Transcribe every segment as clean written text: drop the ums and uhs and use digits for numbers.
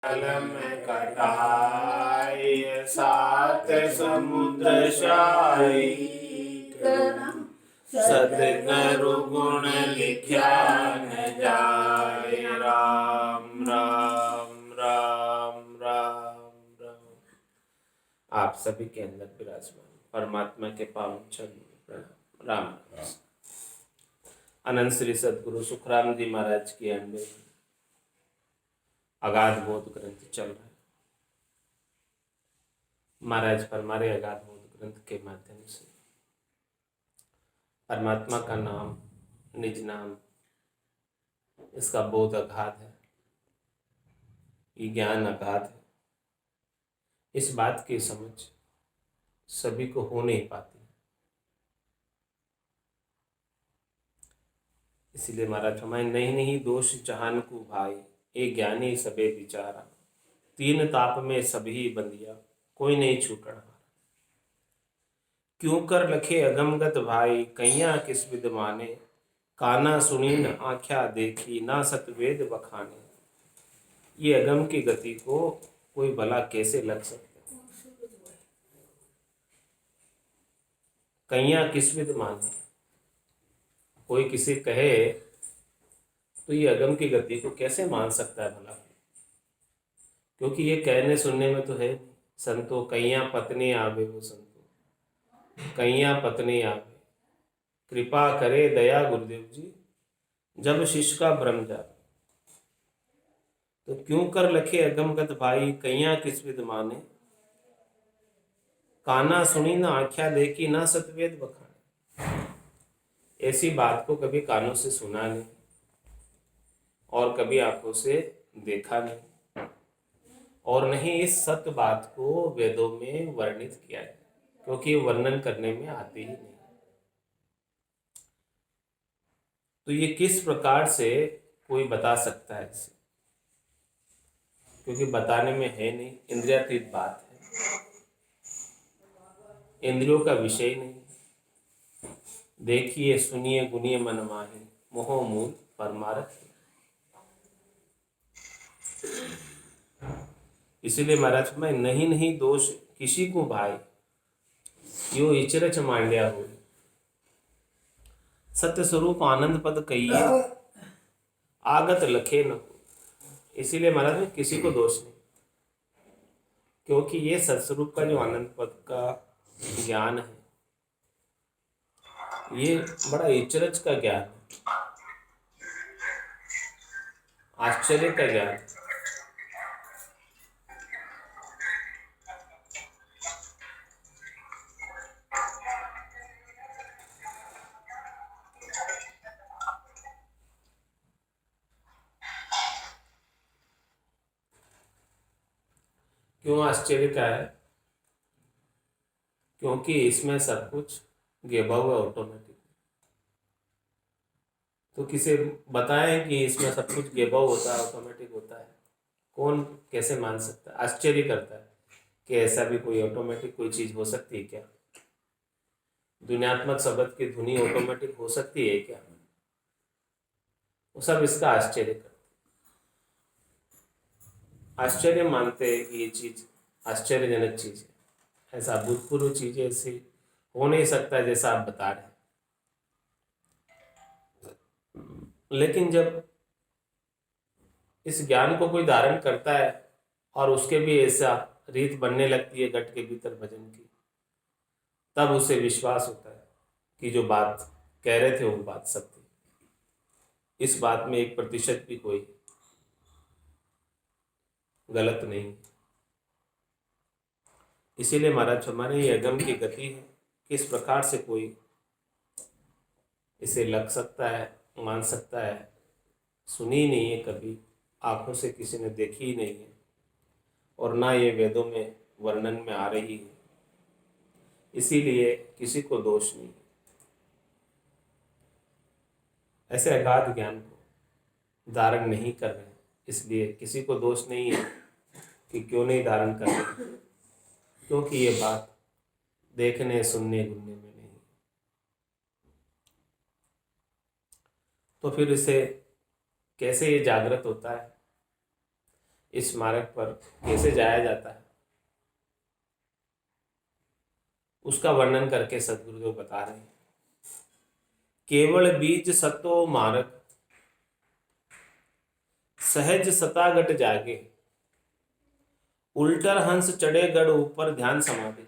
कलम कटाई सात समुद्र शाही, सतगुरु गुण लिख्या न जाए। राम राम राम राम राम। आप सभी के अंदर विराजमान परमात्मा के पावन चरण प्रणाम। राम राम। अनंत श्री सदगुरु सुखराम जी महाराज की अंडे अगाध बोध ग्रंथ चल रहा है। महाराज परमारे अगाध बोध ग्रंथ के माध्यम से परमात्मा का नाम, निज नाम, इसका बोध अगाध है, ये ज्ञान अगाध है। इस बात की समझ सभी को हो नहीं पाती, इसीलिए महाराज हमारे नहीं नहीं दोष जहान को भाई, ए ज्ञानी सबे विचारा, तीन ताप में सभी बंदिया, कोई नहीं छूटना। क्यों कर लखे अगमगत भाई, कैया किस विद माने, काना सुनी न आख्या देखी, ना सतवेद बखाने। ये अगम की गति को कोई भला कैसे लग सकता? कैया किस विद माने, कोई किसी कहे तो ये अगम की गति को कैसे मान सकता है भला? क्योंकि ये कहने सुनने में तो है। संतो कैया पत्नी आवे, वो संतो कैया पत्नी आवे, कृपा करे दया गुरुदेव जी, जब शिष्य का भ्रम जावे। तो क्यों कर लखे अगमगत भाई, कैया किस विद माने, काना सुनी ना आख्या देखी, ना सतवेद बखाने। ऐसी बात को कभी कानों से सुना नहीं और कभी आंखों से देखा नहीं, और नहीं इस सत्य बात को वेदों में वर्णित किया है, क्योंकि वर्णन करने में आती ही नहीं। तो ये किस प्रकार से कोई बता सकता है इसे? क्योंकि बताने में है नहीं, इंद्रियातीत बात है, इंद्रियों का विषय नहीं। देखिए सुनिए गुनिए मन माही, मोह मूल परमारथ। इसीलिए महाराज मैं नहीं नहीं दोष किसी को भाई, यो इचरच मांड्या हो, सत्य स्वरूप आनंद पद कहिए, आगत लखे न हो। इसीलिए महाराज में किसी को दोष नहीं, क्योंकि ये सत्स्वरूप का जो आनंद पद का ज्ञान है, ये बड़ा इचरज का ज्ञान है, आश्चर्य का ज्ञान है। क्यों आश्चर्य का है? क्योंकि इसमें सब कुछ गेबा हुआ ऑटोमेटिक। तो किसे बताएं कि इसमें सब कुछ गेबा होता है, ऑटोमेटिक होता है? कौन कैसे मान सकता है? आश्चर्य करता है कि ऐसा भी कोई ऑटोमेटिक कोई चीज हो सकती है क्या? दुनियात्मक शब्द की धुनी ऑटोमेटिक हो सकती है क्या? वो सब इसका आश्चर्य करते, आश्चर्य मानते हैं कि ये चीज आश्चर्यजनक चीज है, ऐसा अभूतपूर्व चीज ऐसी हो नहीं सकता जैसा आप बता रहे हैं। लेकिन जब इस ज्ञान को कोई धारण करता है और उसके भी ऐसा रीत बनने लगती है घट के भीतर भजन की, तब उसे विश्वास होता है कि जो बात कह रहे थे वो बात सत्य, इस बात में 1% भी कोई गलत नहीं। इसीलिए महाराज हमारे ये अगम की गति है, किस प्रकार से कोई इसे लग सकता है, मान सकता है? सुनी नहीं है कभी, आंखों से किसी ने देखी ही नहीं है, और ना ये वेदों में वर्णन में आ रही है। इसीलिए किसी को दोष नहीं। ऐसे अगाध ज्ञान को धारण नहीं कर रहे, इसलिए किसी को दोष नहीं है कि क्यों नहीं धारण कर रहे, क्योंकि ये बात देखने सुनने गुनने में नहीं। तो फिर इसे कैसे ये जागृत होता है? इस मार्ग पर कैसे जाया जाता है, उसका वर्णन करके सदगुरुदेव बता रहे हैं। केवल बीज सतो मार्ग, सहज सतागट जागे, उल्टर हंस चढ़े गढ़ ऊपर ध्यान समाधि।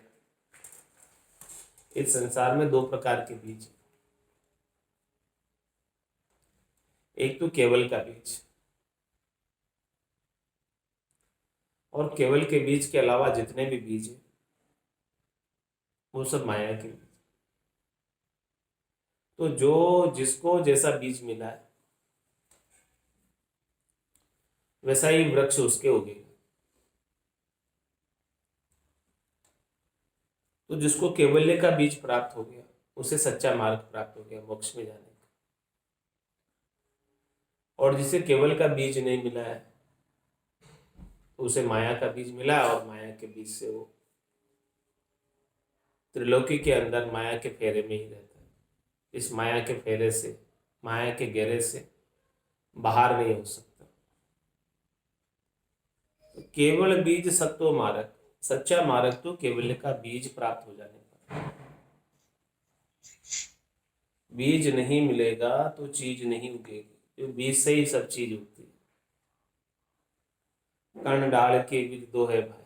इस संसार में दो प्रकार के बीज, एक तो केवल का बीज, और केवल के बीज के अलावा जितने भी बीज हैं वो सब माया के बीज। तो जो जिसको जैसा बीज मिला है वैसा ही वृक्ष उसके उगेगा। तो जिसको केवल्य का बीज प्राप्त हो गया उसे सच्चा मार्ग प्राप्त हो गया मोक्ष में जाने का, और जिसे केवल का बीज नहीं मिला है तो उसे माया का बीज मिला है, और माया के बीज से वो त्रिलोकी के अंदर माया के फेरे में ही रहता है। इस माया के फेरे से, माया के घेरे से बाहर नहीं हो सकता। तो केवल बीज सत्व मार्ग, सच्चा मार्ग तो केवल का बीज प्राप्त हो जाने पर। बीज नहीं मिलेगा तो चीज नहीं उगेगी, जो बीज से ही सब चीज उगती है। कर्ण डाल के विधि दो है भाई,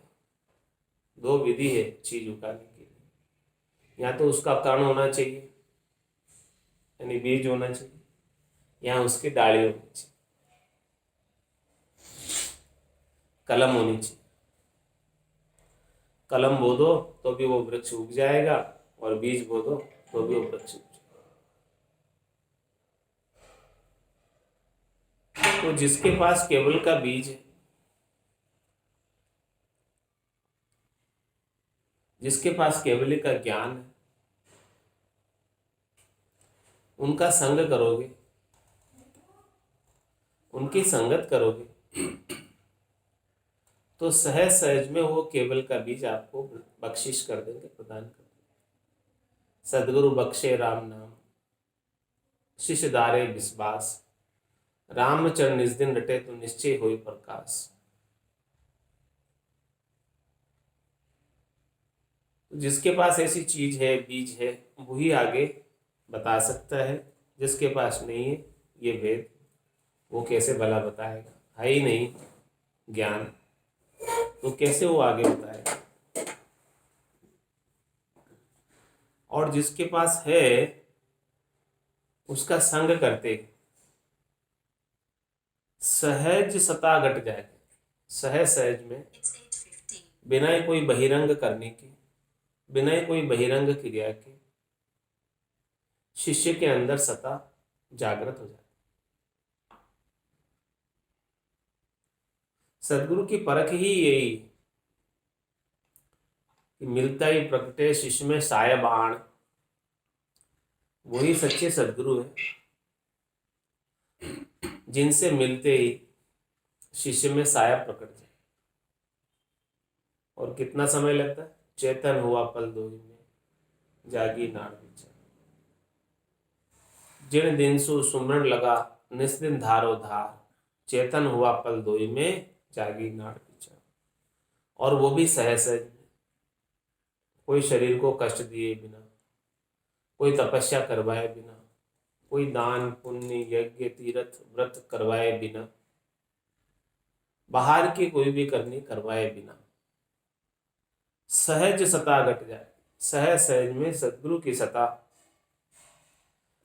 दो विधि है चीज उगाने के लिए। या तो उसका कर्ण होना चाहिए यानी बीज होना चाहिए, या उसकी डाली होनी चाहिए, कलम होनी चाहिए। कलम बो दो तो भी वो वृक्ष उग जाएगा, और बीज बो दो तो भी वो वृक्ष उग जाएगा। तो जिसके पास केवल का बीज है, जिसके पास केवल का ज्ञान है, उनका संग करोगे, उनकी संगत करोगे तो सहज सहज में वो केवल का बीज आपको बख्शिश कर देंगे, प्रदान कर देंगे। सदगुरु बख्शे राम नाम, शिष्य दारे विश्वास, रामचरण निज दिन रटे तो निश्चय होई प्रकाश। तो जिसके पास ऐसी चीज है, बीज है, वही आगे बता सकता है। जिसके पास नहीं है ये वेद, वो कैसे भला बताएगा? है ही नहीं ज्ञान, तो कैसे वो आगे बताएगा? और जिसके पास है उसका संग करते सहज सता घट जाए, सहज सहज में, बिना ही कोई बहिरंग करने के, बिना ही कोई बहिरंग क्रिया के शिष्य के अंदर सता जागृत हो जाती। सदगुरु की परख ही यही कि मिलता ही प्रकटे शिष्य में सायबान, वही सच्चे सदगुरु है जिनसे मिलते ही शिष्य में साया प्रकट जाए। और कितना समय लगता है? चेतन हुआ पल दोई में, जागी नाड़ विचार। जिन दिन सु सुमरण लगा, निस्दिन धारो धार, चेतन हुआ पल दोई में, जागी नाड़ विचार। और वो भी सहज सहज, कोई शरीर को कष्ट दिए बिना, कोई तपस्या करवाए बिना, कोई दान पुण्य यज्ञ तीर्थ व्रत करवाए बिना, बाहर की कोई भी करनी करवाए बिना, सहज सता घट जाए। सहज सहज में सदगुरु की सता,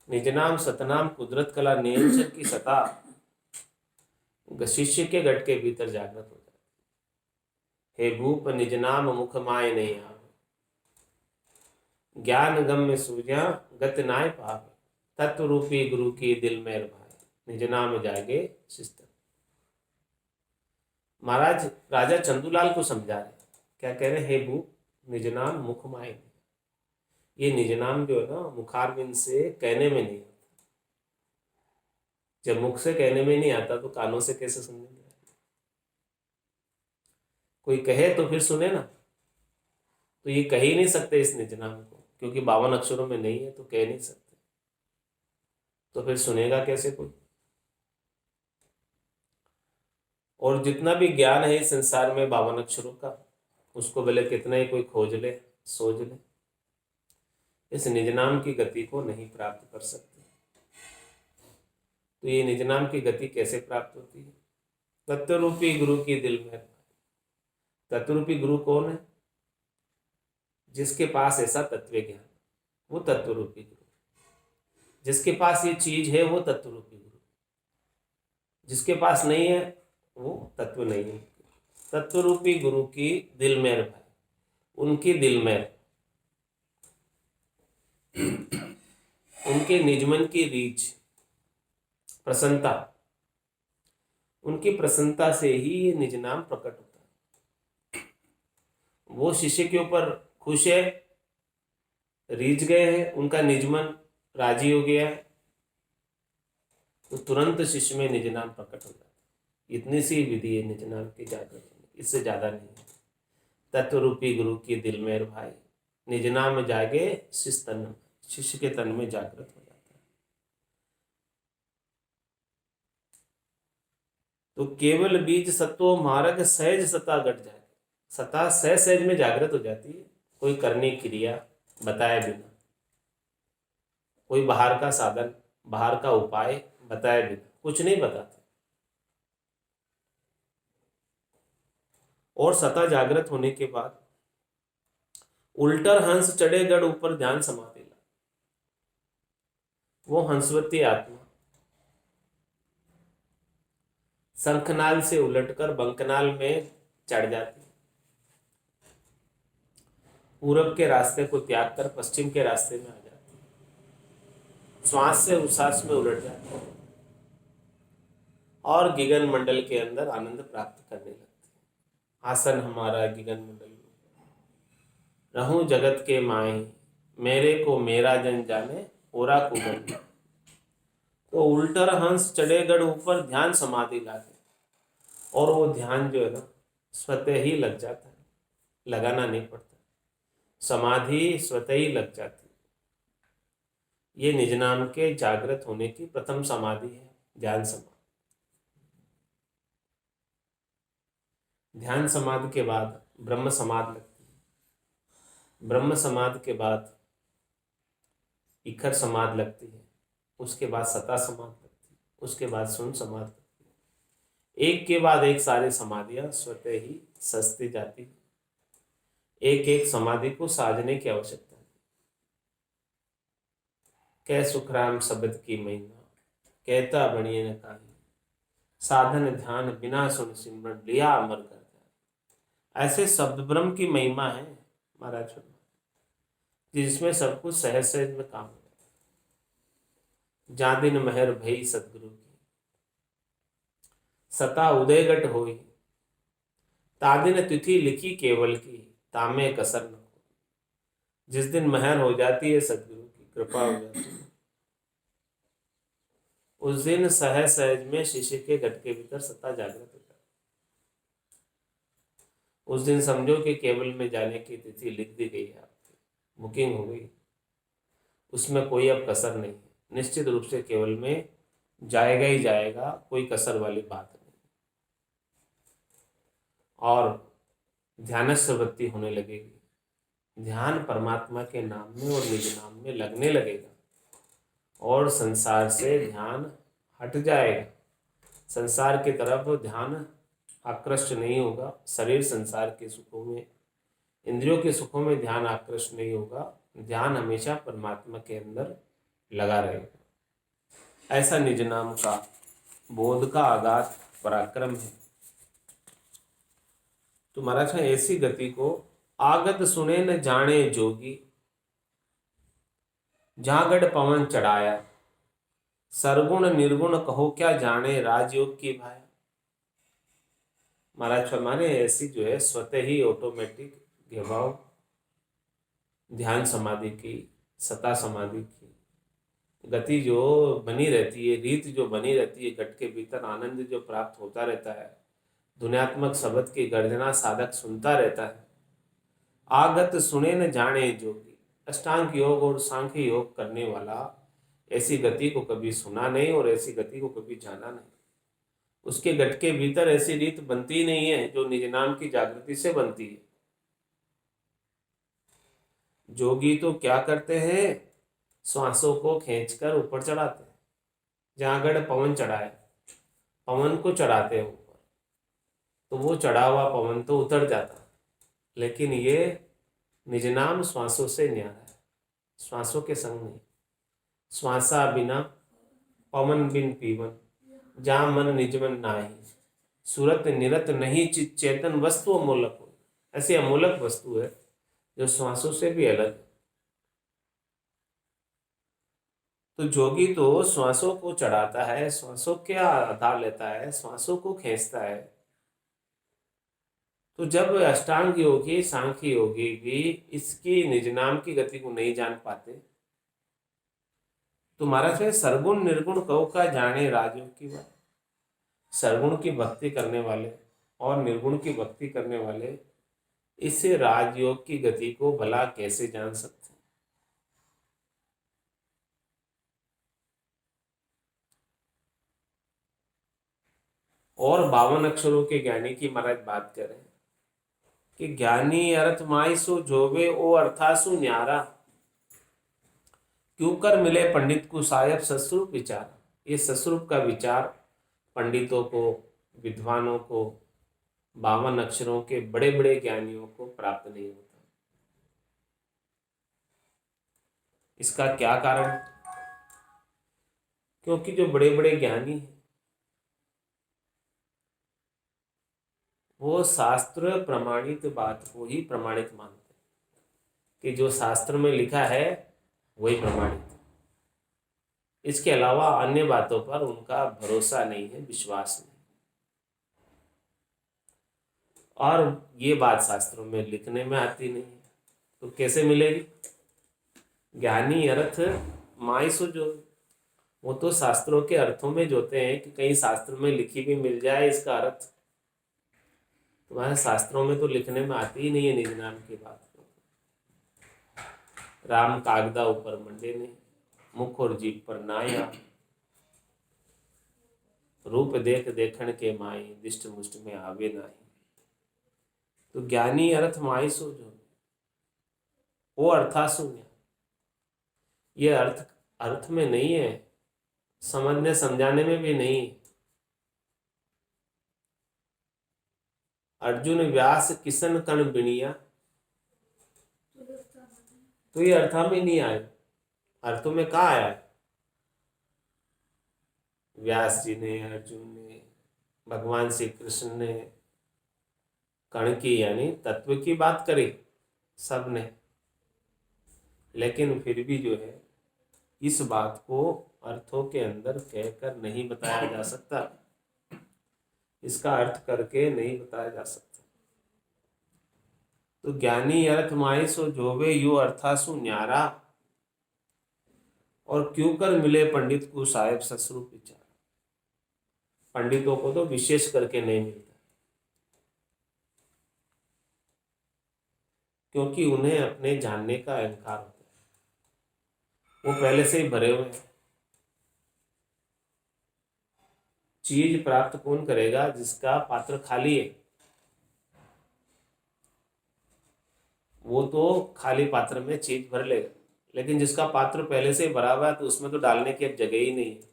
निज नाम सतनाम कुदरत कला नियंत्रण की सता शिष्य के घट के भीतर जागृत हो जाती। हे भूप निज नाम मुख माय नहीं आवे, ज्ञान गम में सूझा गत नाय पावे, तत्व रूपी गुरु की दिल में भाई, निज नाम जागे शिस्त। महाराज राजा चंदूलाल को समझा रहे, क्या कह रहे? हे भूप निज नाम मुख माय। ये निज नाम जो है ना, मुखारविंद से कहने में नहीं आता। जब मुख से कहने में नहीं आता तो कानों से कैसे सुनेंगे? कोई कहे तो फिर सुने ना। तो ये कह ही नहीं सकते इस निज नाम को, क्योंकि 52 अक्षरों में नहीं है तो कह नहीं सकते। तो फिर सुनेगा कैसे कोई? और जितना भी ज्ञान है इस संसार में 52 अक्षरों का, उसको भले कितना ही कोई खोज ले सोच ले, इस निज नाम की गति को नहीं प्राप्त कर सकते। तो ये निज नाम की गति कैसे प्राप्त होती है? तत्वरूपी गुरु की दिल में। तत्वरूपी गुरु कौन है? जिसके पास ऐसा तत्व ज्ञान, वो तत्वरूपी गुरु। जिसके पास ये चीज है वो तत्वरूपी गुरु, जिसके पास नहीं है वो तत्व नहीं है। तत्वरूपी गुरु की दिल में भाई, उनकी दिल में, उनके निजमन की रीच, प्रसन्नता, उनकी प्रसन्नता से ही ये निज नाम प्रकट होता है। वो शिष्य के ऊपर खुश है, रीझ गए हैं, उनका निजमन राजी हो गया है, तो तुरंत शिष्य में निज नाम प्रकट हो जाता है। इतनी सी विधि है निज नाम की जागृत होने, इससे ज्यादा नहीं है। तत्वरूपी गुरु की दिल में भाई, निज नाम जागे शिष्य के तन में जागृत हो जाता है। तो केवल बीज सत्व मार्ग सहज सता घट जाए, सता सहज में जागृत हो जाती है। कोई करनी क्रिया बताए बिना, कोई बाहर का साधन, बाहर का उपाय बताए बिना कुछ नहीं बताते। और सता जागृत होने के बाद उल्टर हंस चढ़े गढ़ ऊपर ध्यान समाधि ला, वो हंसवती आत्मा शंखनाल से उलटकर बंकनाल में चढ़ जाती, पूरब के रास्ते को त्याग कर पश्चिम के रास्ते में आ जाती, श्वास से उच्छ्वास में उलट जाती और गिगन मंडल के अंदर आनंद प्राप्त करने लगती। आसन हमारा गिगन मंडल में, रहूं जगत के माही, मेरे को मेरा जन जाने, ओरा कुगन। तो उल्टर हंस चढ़े गढ़ ऊपर ध्यान समाधि लागे, और वो ध्यान जो है ना स्वतः ही लग जाता है, लगाना नहीं पड़ता, समाधि स्वतः ही लग जाती है। ये निज नाम के जागृत होने की प्रथम समाधि है, ध्यान समाधि। ध्यान समाधि के बाद ब्रह्म समाधि लगती है, ब्रह्म समाधि के बाद इखर समाधि लगती है, उसके बाद सता समाधि लगती है, उसके बाद शून्य समाधि लगती है। एक के बाद एक सारी समाधियां स्वतः ही सजती जाती है। एक एक समाधि को साजने की आवश्यकता है। कै सुखराम शब्द की महिमा, कहता बनिए न काही, साधन ध्यान बिना सुन सिमरन लिया अमर कर दिया। ऐसे शब्द ब्रह्म की महिमा है महाराज, जिसमें सब कुछ सहज सहज में काम हो जाता है। जा दिन मेहर भई सतगुरु की, सता उदयगट होई, तादिन तिथि लिखी केवल की, तामे कसर न हो। जिस दिन मेहर हो जाती है, सतगुरु की कृपा हो जाती है, उस दिन सहज सहज में शिष्य के घट के भीतर सत्ता जागृत हो जाती है। उस दिन समझो कि केवल में जाने की तिथि लिख दी गई है, आपकी बुकिंग हो गई, उसमें कोई अब कसर नहीं है। निश्चित रूप से केवल में जाएगा ही जाएगा, कोई कसर वाली बात नहीं। और ध्यानस्थ वृत्ति होने लगेगी, ध्यान परमात्मा के नाम में और निज नाम में लगने लगेगा, और संसार से ध्यान हट जाएगा। संसार की तरफ ध्यान आकृष्ट नहीं होगा, शरीर संसार के सुखों में, इंद्रियों के सुखों में ध्यान आकृष्ट नहीं होगा। ध्यान हमेशा परमात्मा के अंदर लगा रहेगा। ऐसा निज नाम का बोध का आगाध पराक्रम है। तो महाराज ऐसी गति को आगत सुने न जाने जोगी, जागड़ पवन चढ़ाया, सरगुण निर्गुण कहो क्या जाने, राजयोग की भाया। महाराज फरमाने ऐसी जो है स्वतः ही ऑटोमेटिक विभाव ध्यान समाधि की, सता समाधि की गति जो बनी रहती है, रीत जो बनी रहती है, घट के भीतर आनंद जो प्राप्त होता रहता है, दुनियात्मक शब्द की गर्जना साधक सुनता रहता है। आगत सुने न जाने जोगी, अष्टांग योग और सांख्य योग करने वाला ऐसी गति को कभी सुना नहीं और ऐसी गति को कभी जाना नहीं। उसके गट के भीतर ऐसी रीत बनती नहीं है जो निज नाम की जागृति से बनती है। जोगी तो क्या करते हैं, श्वासों को खींचकर ऊपर चढ़ाते हैं। जहां गढ़ पवन चढ़ा है, पवन को चढ़ाते हैं ऊपर, तो वो चढ़ा हुआ पवन तो उतर जाता है। लेकिन ये निज नाम श्वासों से न्यारा है, श्वासों के संग नहीं। श्वासा बिना पवन बिन पीवन, जहाँ मन निजमन नाही, सूरत निरत नहीं चित चेतन वस्तु अमूलक हो। ऐसी अमूलक वस्तु है जो श्वासों से भी अलग है। तो जोगी तो श्वासों को चढ़ाता है, श्वासों के आधार लेता है, श्वासों को खींचता है। तो जब अष्टांग योगी सांख्य योगी भी इसकी निज नाम की गति को नहीं जान पाते, तो महाराज है सरगुण निर्गुण कहो का जाने राजयोग की बात। सरगुण की भक्ति करने वाले और निर्गुण की भक्ति करने वाले इस राजयोग की गति को भला कैसे जान सकते हैं। और 52 अक्षरों के ज्ञानी की महाराज बात करें कि ज्ञानी अर्थ माई सो जोवे ओ अर्थासु न्यारा, क्यों कर मिले पंडित को साहेब सस्वरूप विचार। ये सस्वरूप का विचार पंडितों को, विद्वानों को, 52 अक्षरों के बड़े बड़े ज्ञानियों को प्राप्त नहीं होता। इसका क्या कारण? क्योंकि जो बड़े बड़े ज्ञानी हैं वो शास्त्र प्रमाणित बात को ही प्रमाणित मानते हैं, कि जो शास्त्र में लिखा है वही प्रमाणित है। इसके अलावा अन्य बातों पर उनका भरोसा नहीं है, विश्वास नहीं। और ये बात शास्त्रों में लिखने में आती नहीं है, तो कैसे मिलेगी? ज्ञानी अर्थ माई सो जो, वो तो शास्त्रों के अर्थों में जोते हैं कि कहीं शास्त्र में लिखी भी मिल जाए इसका अर्थ। तुम्हारे शास्त्रों में तो लिखने में आती ही नहीं है निज नाम की बात। राम कागदा ऊपर मंडे ने, मुख और जीभ पर नाया, रूप देख देखण के माई, दिष्ट मुष्ट में आवे नाही। तो ज्ञानी अर्थ माई सो जो, वो अर्था शून्य। ये अर्थ में नहीं है, समझने समझाने में भी नहीं। अर्जुन व्यास किशन कण बिणिया, तो ये अर्था में नहीं आए। अर्थों में कहाँ आया? व्यास जी ने, अर्जुन ने, भगवान श्री कृष्ण ने कण की यानी तत्व की बात करी सब ने। लेकिन फिर भी जो है इस बात को अर्थों के अंदर कहकर नहीं बताया जा सकता, इसका अर्थ करके नहीं बताया जा सकता। तो ज्ञानी अर्थ माई सो जोवे यो अर्थासु न्यारा, और क्यों कर मिले पंडित को साहेब सस्वरूप विचार। पंडितों को तो विशेष करके नहीं मिलता, क्योंकि उन्हें अपने जानने का अहंकार होता है, वो पहले से ही भरे हुए हैं। चीज प्राप्त कौन करेगा? जिसका पात्र खाली है। वो तो खाली पात्र में चीज भर लेगा, लेकिन जिसका पात्र पहले से भरा हुआ है तो उसमें तो डालने की अब जगह ही नहीं है।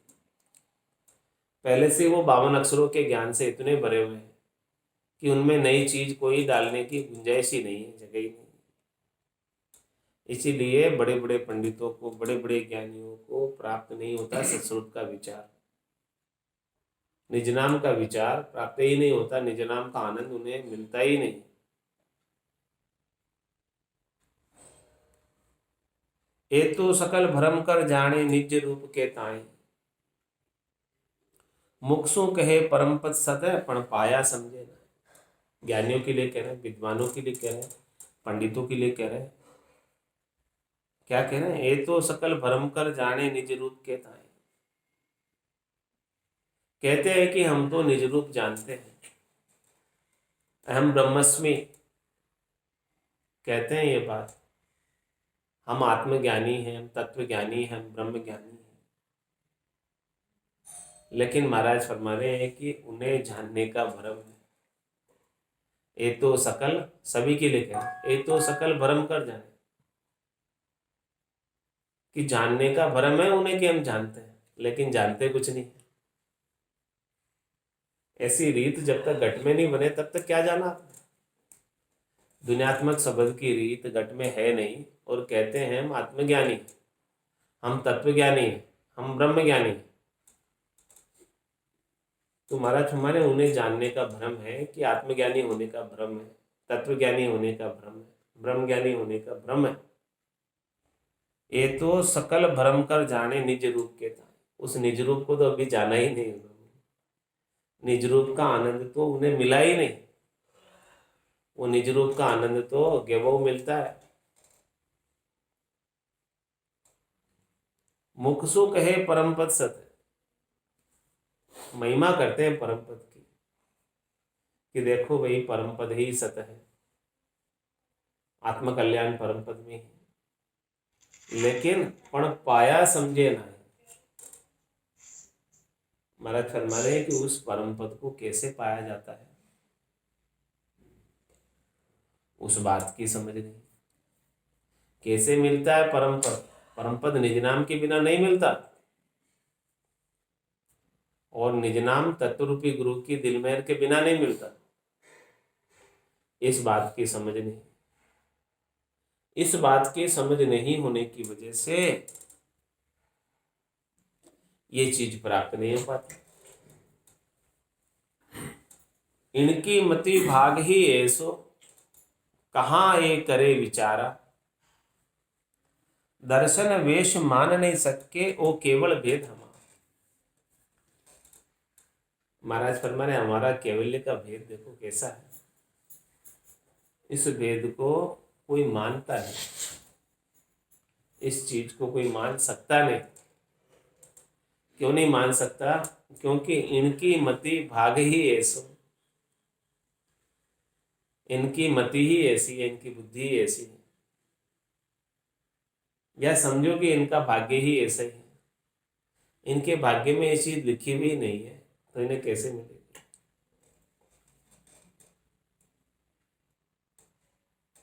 पहले से वो 52 अक्षरों के ज्ञान से इतने भरे हुए हैं कि उनमें नई चीज कोई डालने की गुंजाइश ही नहीं है, जगह ही नहीं है। इसीलिए बड़े बड़े पंडितों को, बड़े बड़े ज्ञानियों को प्राप्त नहीं होता सत्स्वरूप का विचार, निज नाम का विचार प्राप्त ही नहीं होता, निज नाम का आनंद उन्हें मिलता ही नहीं। ए तो सकल भरम कर जाने निज रूप के ताई, मुक्सु कहे परम पद सतह पण पाया समझे ना। ज्ञानियों के लिए कह रहे हैं, विद्वानों के लिए कह रहे हैं, पंडितों के लिए कह रहे हैं। क्या कह रहे हैं? ए तो सकल भरम कर जाने निज रूप के ताई। कहते हैं कि हम तो निज रूप जानते हैं, अहम ब्रह्मस्मि कहते हैं ये बात। हम आत्मज्ञानी हैं, हम तत्वज्ञानी हैं, हम ब्रह्म ज्ञानी हैं। लेकिन महाराज फरमा रहे हैं कि उन्हें जानने का भ्रम है। ये तो सकल, सभी के लिए कह रहे हैं, ये तो सकल भ्रम कर जाने, कि जानने का भ्रम है उन्हें कि हम जानते हैं, लेकिन जानते कुछ नहीं। ऐसी रीत जब तक घट में नहीं बने तब तक क्या जाना आपने। दुनियात्मक शब्द की रीत घट में है नहीं, और कहते हैं हम आत्मज्ञानी, हम तत्वज्ञानी हैं, हम ब्रह्म ज्ञानी हैं। तो महाराज हमारे उन्हें जानने का भ्रम है कि आत्मज्ञानी होने का भ्रम है, तत्वज्ञानी होने का भ्रम है, ब्रह्म ज्ञानी होने का भ्रम है। ये तो सकल भ्रम कर जाने निज रूप के था। उस निज रूप को तो अभी जाना ही नहीं उन्होंने। निज रूप का आनंद तो उन्हें मिला ही नहीं। वो निज रूप का आनंद तो गेवो मिलता है। मुख सो कहे परम पद सत, महिमा करते हैं परम पद की, कि देखो भाई परम पद ही सत है, आत्मकल्याण परम पद में ही। लेकिन पण पाया समझे ना। महाराज फरमा रहे हैं कि उस परम पद को कैसे पाया जाता है, उस बात की समझ नहीं। कैसे मिलता है परम पद? परम पद निज नाम के बिना नहीं मिलता, और निज नाम तत्वरूपी गुरु की दिलमेर के बिना नहीं मिलता। इस बात की समझ नहीं। इस बात की समझ नहीं होने की वजह से ये चीज प्राप्त नहीं हो पाती। इनकी मति भाग ही ऐसो, कहाँ ये करे विचारा, दर्शन वेश मान नहीं सके ओ केवल भेद हमारा। महाराज फरमा रहे हमारा केवल्य का भेद देखो कैसा है। इस भेद को कोई मानता नहीं, इस चीज को कोई मान सकता नहीं। क्यों नहीं मान सकता? क्योंकि इनकी मति भाग ही ऐसो, इनकी मति ही ऐसी है, इनकी बुद्धि ही ऐसी है, या समझो कि इनका भाग्य ही ऐसा ही है। इनके भाग्य में ये चीज लिखी हुई नहीं है, तो इन्हें कैसे मिलेगी?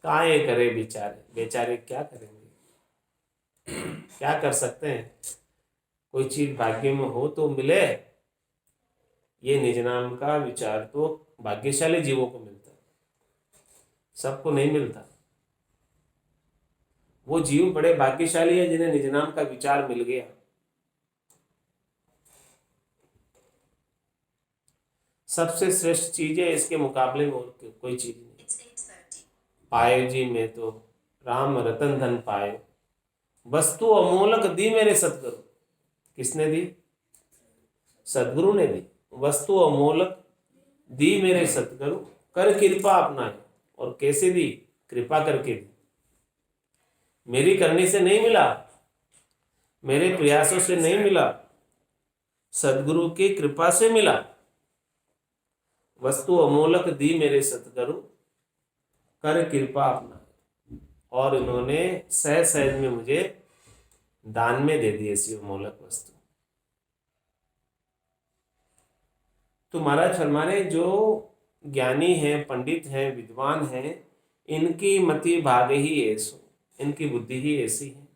कहाँ ये करे बेचारे, बेचारे क्या करेंगे? क्या कर सकते हैं? कोई चीज भाग्य में हो तो मिले। ये निज नाम का विचार तो भाग्यशाली जीवों को मिलता है, सबको नहीं मिलता। वो जीव बड़े भाग्यशाली है जिन्हें निज नाम का विचार मिल गया। सबसे श्रेष्ठ चीज है, इसके मुकाबले में और कोई चीज नहीं। पाए जी में तो राम रतन धन पाए, वस्तु अमोलक दी मेरे सतगुरु। किसने दी? सदगुरु ने दी। वस्तु अमोलक दी मेरे सतगुरु, कर कृपा अपनाए। और कैसे दी? कृपा करके दी। मेरी करने से नहीं मिला, मेरे प्रयासों से नहीं मिला, सदगुरु की कृपा से मिला। वस्तु अमोलक दी मेरे सतगुरु, कर कृपा अपना। और इन्होंने सहज में मुझे दान में दे दी ऐसी अमोलक वस्तु। तो महाराज फरमा रहे जो ज्ञानी हैं, पंडित हैं, विद्वान हैं, इनकी मति भाग ही ऐसो, इनकी बुद्धि ही ऐसी है,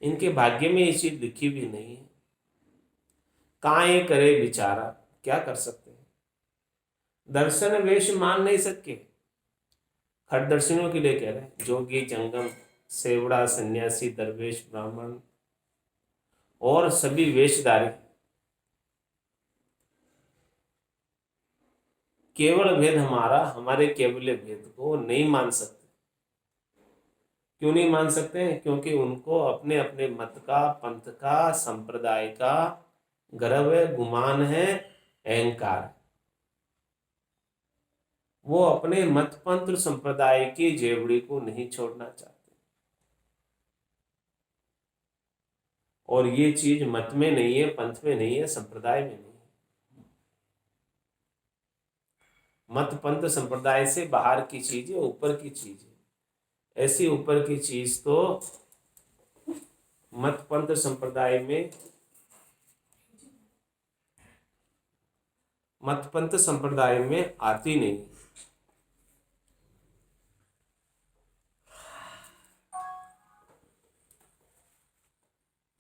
इनके भाग्य में ये चीज लिखी भी नहीं है। कहाँ ये करे विचारा, क्या कर सकते हैं? दर्शन वेश मान नहीं सके। खटदर्शनों के लिए कह रहे हैं, जोगी जंगम सेवड़ा सन्यासी दरवेश ब्राह्मण और सभी वेशधारी केवल भेद हमारा, हमारे केवल भेद को नहीं मान सकते। क्यों नहीं मान सकते हैं? क्योंकि उनको अपने अपने मत का, पंथ का, संप्रदाय का गर्व है, गुमान है, अहंकार। वो अपने मत पंथ संप्रदाय की जेवड़ी को नहीं छोड़ना चाहते। और ये चीज मत में नहीं है, पंथ में नहीं है, संप्रदाय में नहीं है। मत पंथ संप्रदाय से बाहर की चीज है, ऊपर की चीज है। ऐसी ऊपर की चीज तो मत पंथ संप्रदाय में मतपंथ संप्रदाय में आती नहीं।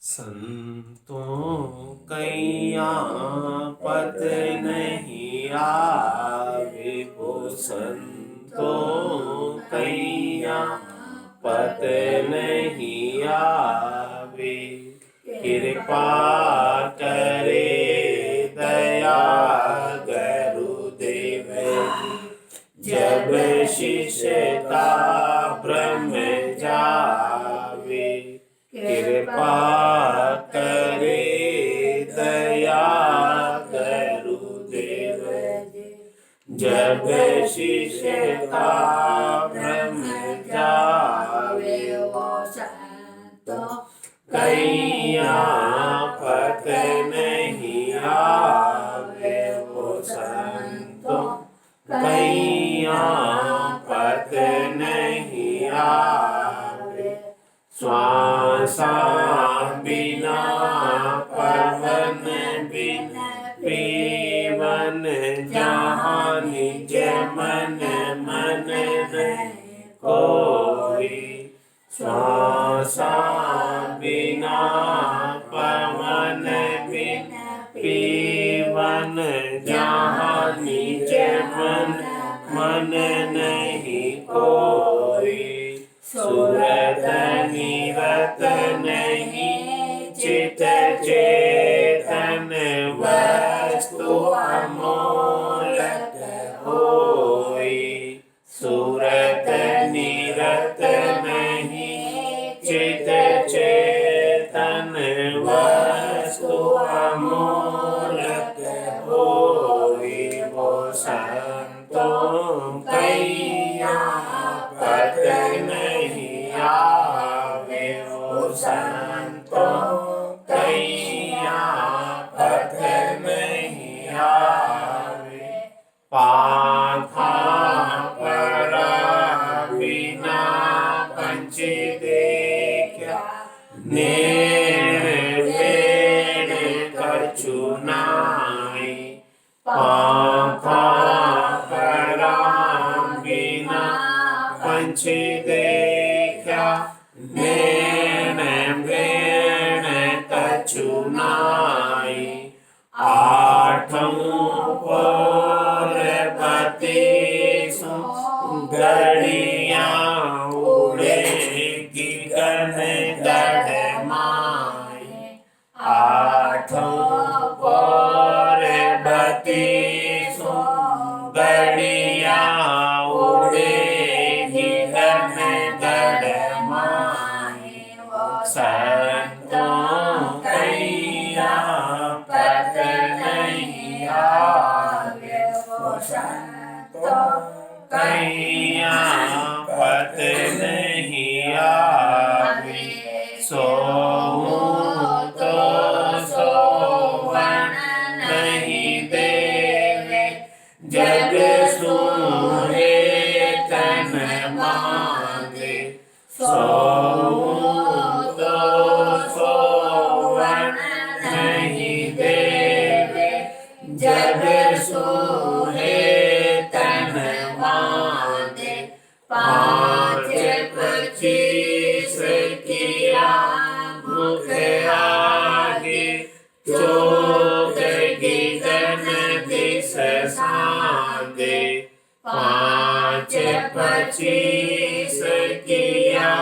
संतों कैया पद नहीं आवे, वो संतों कैया पद नहीं आवे। कृपा करे दया गुरुदेव जी, जब शिष्य का ब्रह्म जावे। कृपा करे दया गुरुदेव जी, जब शिष्य का ब्रह्म जावे। वो संतों कैया पद नहीं आवे, वो संतों कैया पद नहीं आवे। श्वासा बिना पवन बिना पीवन, जहाँ निज मन मन नहीं कोई। श्वासा बिना पवन बिना पीवन, जहाँ निज मन मन नहीं कोई। सुरत निरत नहीं चित चेतन, वस्तु अमोलक होई। सुरत निरत नहीं चित चेतन, वस्तु अमोलक होई। वो संतों कैया पद नहीं आवे, वो संतों कैया पद नहीं आवे। पाखा परा बिना पंच देखा, नेण वेण कछु नाई। पाखा परा बिना पंच देखा, नेण वेण कछु नाई। आठों पौर बत्तीसों घड़ियाँ उड़ेगी गण गढ़माई। आठों पौर बत्तीसों घड़ियाँ उड़ेगी गण गढ़माई। संतों कैया पद नहीं आवे, वो संतों कैया पद नहीं आवे। सोऊं तो सोवन नहीं देवे, जग सूहे तन मांगे। सोऊं तो सोवन नहीं देवे, जग सूहे तन मांगे। पाँच पच्चीस किया मुख आगे, चोक गिदन दिस सांगे। पाँच पच्चीस किया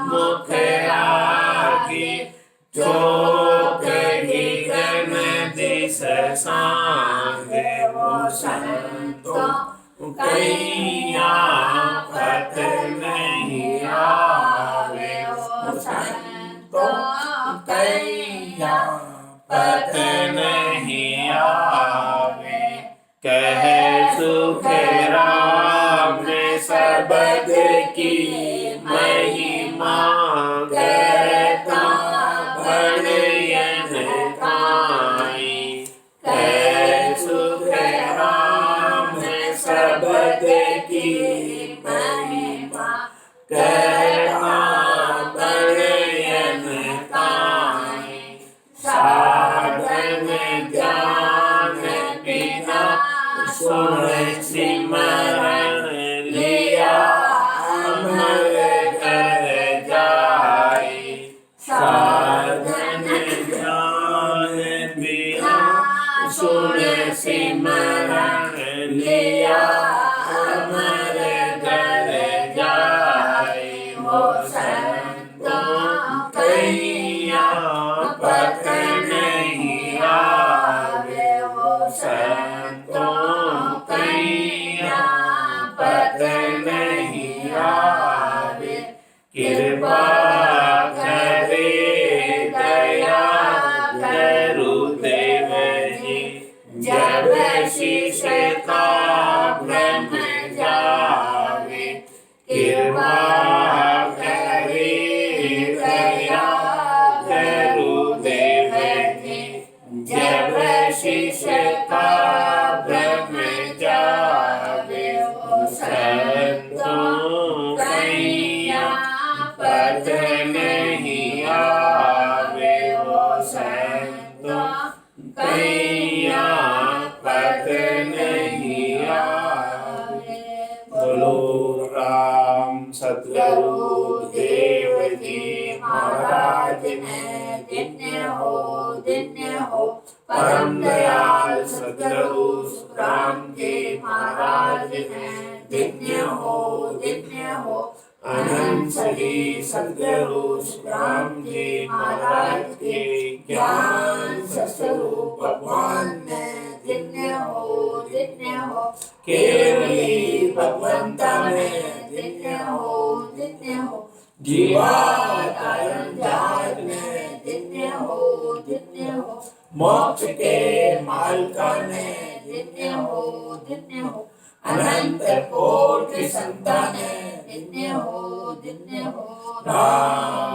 मुख आगे, चोक गिदन दिस सांगे। वो संतों कैया पद नहीं आवे, वो संतों कैया पद नहीं आवे। कहे सुख राम सबद की महिमा, कहता बड़यन काई। कहे सुख राम सबद की महिमा, कहता बड़यन काई। साधन ज्ञान बिना पथ नहीं आवे, कृपा करे दया गुरुदेव जी। जब शीश का ब्रह्म जावे, कृपा करे दया गुरुदेव जी। जब शीश का ब्रह्म जावे, वो संतों कैया पथ नहीं आवे, वो संतों कैया पथ नहीं आवे। बोलो राम सतगुरु देव जी महाराज ने धन्य हो। परम दयाल सतगुरु सुखराम जी महाराज ने धन्य हो। अनंत श्री सतगुरु सुखराम जी महाराज के ज्ञान स्वरूप भगवान ने धन्य हो। केवली भगवंता ने धन्य हो। जीवाधारण जहाज ने धन्य हो। मोक्ष के मालिका ने धन्य हो। अनंत कोटि संतान धन्य हो। राम